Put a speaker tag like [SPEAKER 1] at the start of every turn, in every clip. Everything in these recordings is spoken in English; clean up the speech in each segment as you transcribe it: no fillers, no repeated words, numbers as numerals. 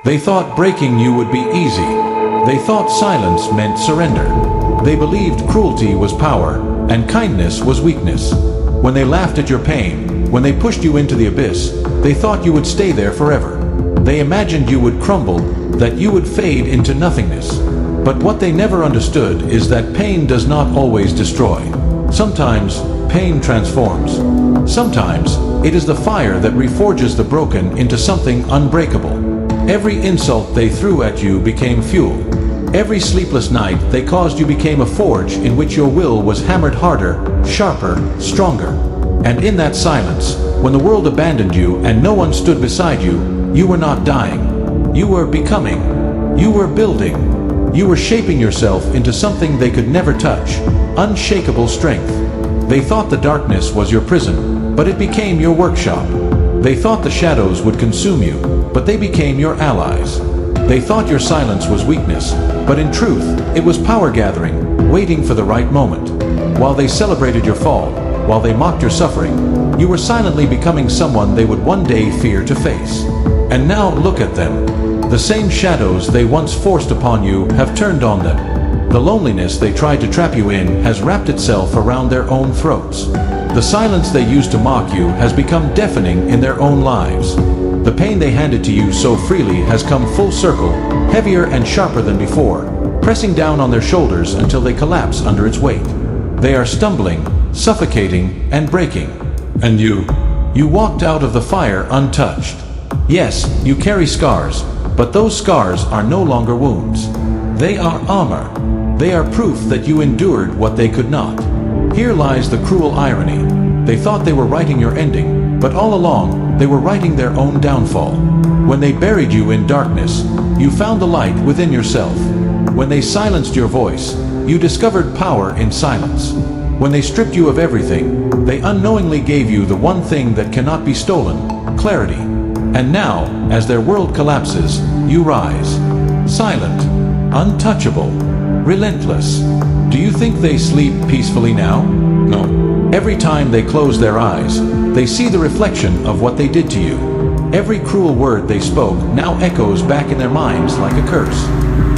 [SPEAKER 1] They thought breaking you would be easy. They thought silence meant surrender. They believed cruelty was power and kindness was weakness. When they laughed at your pain, when they pushed you into the abyss, they thought you would stay there forever. They imagined you would crumble, that you would fade into nothingness. But what they never understood is that pain does not always destroy. Sometimes, pain transforms. Sometimes, it is the fire that reforges the broken into something unbreakable. Every insult they threw at you became fuel. Every sleepless night they caused you became a forge in which your will was hammered harder, sharper, stronger. And in that silence, when the world abandoned you and no one stood beside you, you were not dying. You were becoming. You were building. You were shaping yourself into something they could never touch. Unshakable strength. They thought the darkness was your prison, but it became your workshop. They thought the shadows would consume you, but they became your allies. They thought your silence was weakness, but in truth, it was power gathering, waiting for the right moment. While they celebrated your fall, while they mocked your suffering, you were silently becoming someone they would one day fear to face. And now look at them. The same shadows they once forced upon you have turned on them. The loneliness they tried to trap you in has wrapped itself around their own throats. The silence they used to mock you has become deafening in their own lives. The pain they handed to you so freely has come full circle, heavier and sharper than before, pressing down on their shoulders until they collapse under its weight. They are stumbling, suffocating, and breaking. And you walked out of the fire untouched. Yes, you carry scars, but those scars are no longer wounds. They are armor. They are proof that you endured what they could not. Here lies the cruel irony. They thought they were writing your ending, but all along, they were writing their own downfall. When they buried you in darkness, you found the light within yourself. When they silenced your voice, you discovered power in silence. When they stripped you of everything, they unknowingly gave you the one thing that cannot be stolen: clarity. And now, as their world collapses, you rise. Silent, untouchable, relentless. Do you think they sleep peacefully now? No. Every time they close their eyes, they see the reflection of what they did to you. Every cruel word they spoke now echoes back in their minds like a curse.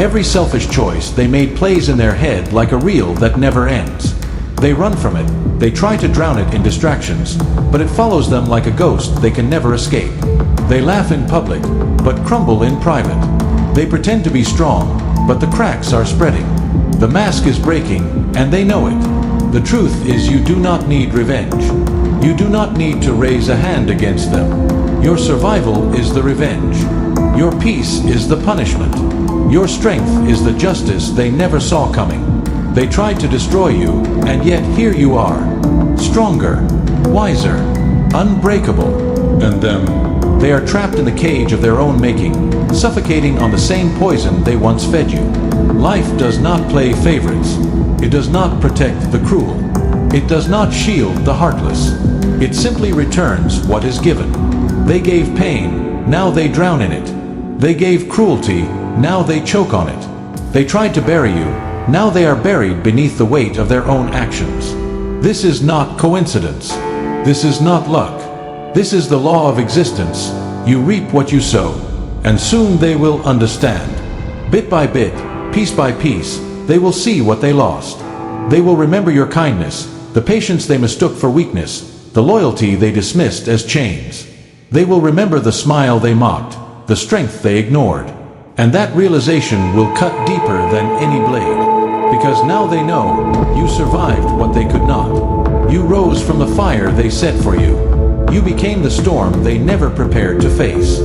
[SPEAKER 1] Every selfish choice they made plays in their head like a reel that never ends. They run from it, they try to drown it in distractions, but it follows them like a ghost they can never escape. They laugh in public, but crumble in private. They pretend to be strong, but the cracks are spreading. The mask is breaking, and they know it. The truth is, you do not need revenge. You do not need to raise a hand against them. Your survival is the revenge. Your peace is the punishment. Your strength is the justice they never saw coming. They tried to destroy you, and yet here you are. Stronger, wiser, unbreakable. And them? They are trapped in the cage of their own making, suffocating on the same poison they once fed you. Life does not play favorites. It does not protect the cruel. It does not shield the heartless. It simply returns what is given. They gave pain, now they drown in it. They gave cruelty, now they choke on it. They tried to bury you, now they are buried beneath the weight of their own actions. This is not coincidence. This is not luck. This is the law of existence. You reap what you sow, and soon they will understand. Bit by bit, piece by piece, they will see what they lost. They will remember your kindness, the patience they mistook for weakness, the loyalty they dismissed as chains. They will remember the smile they mocked, the strength they ignored. And that realization will cut deeper than any blade. Because now they know, you survived what they could not. You rose from the fire they set for you. You became the storm they never prepared to face.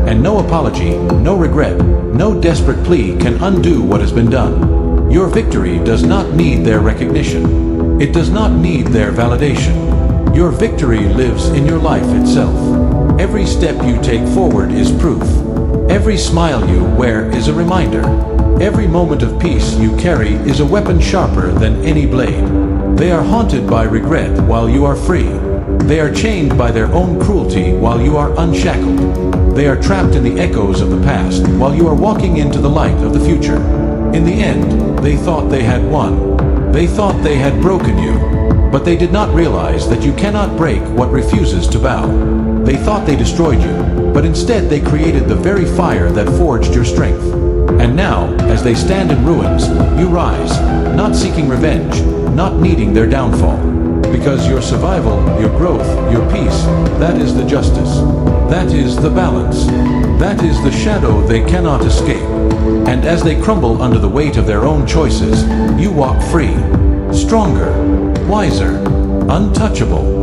[SPEAKER 1] And no apology, no regret, no desperate plea can undo what has been done. Your victory does not need their recognition. It does not need their validation. Your victory lives in your life itself. Every step you take forward is proof. Every smile you wear is a reminder. Every moment of peace you carry is a weapon sharper than any blade. They are haunted by regret while you are free. They are chained by their own cruelty while you are unshackled. They are trapped in the echoes of the past while you are walking into the light of the future. In the end, they thought they had won. They thought they had broken you. But they did not realize that you cannot break what refuses to bow. They thought they destroyed you, but instead they created the very fire that forged your strength. And now, as they stand in ruins, you rise, not seeking revenge, not needing their downfall. Because your survival, your growth, your peace, that is the justice. That is the balance. That is the shadow they cannot escape. And as they crumble under the weight of their own choices, you walk free, stronger, wiser, untouchable.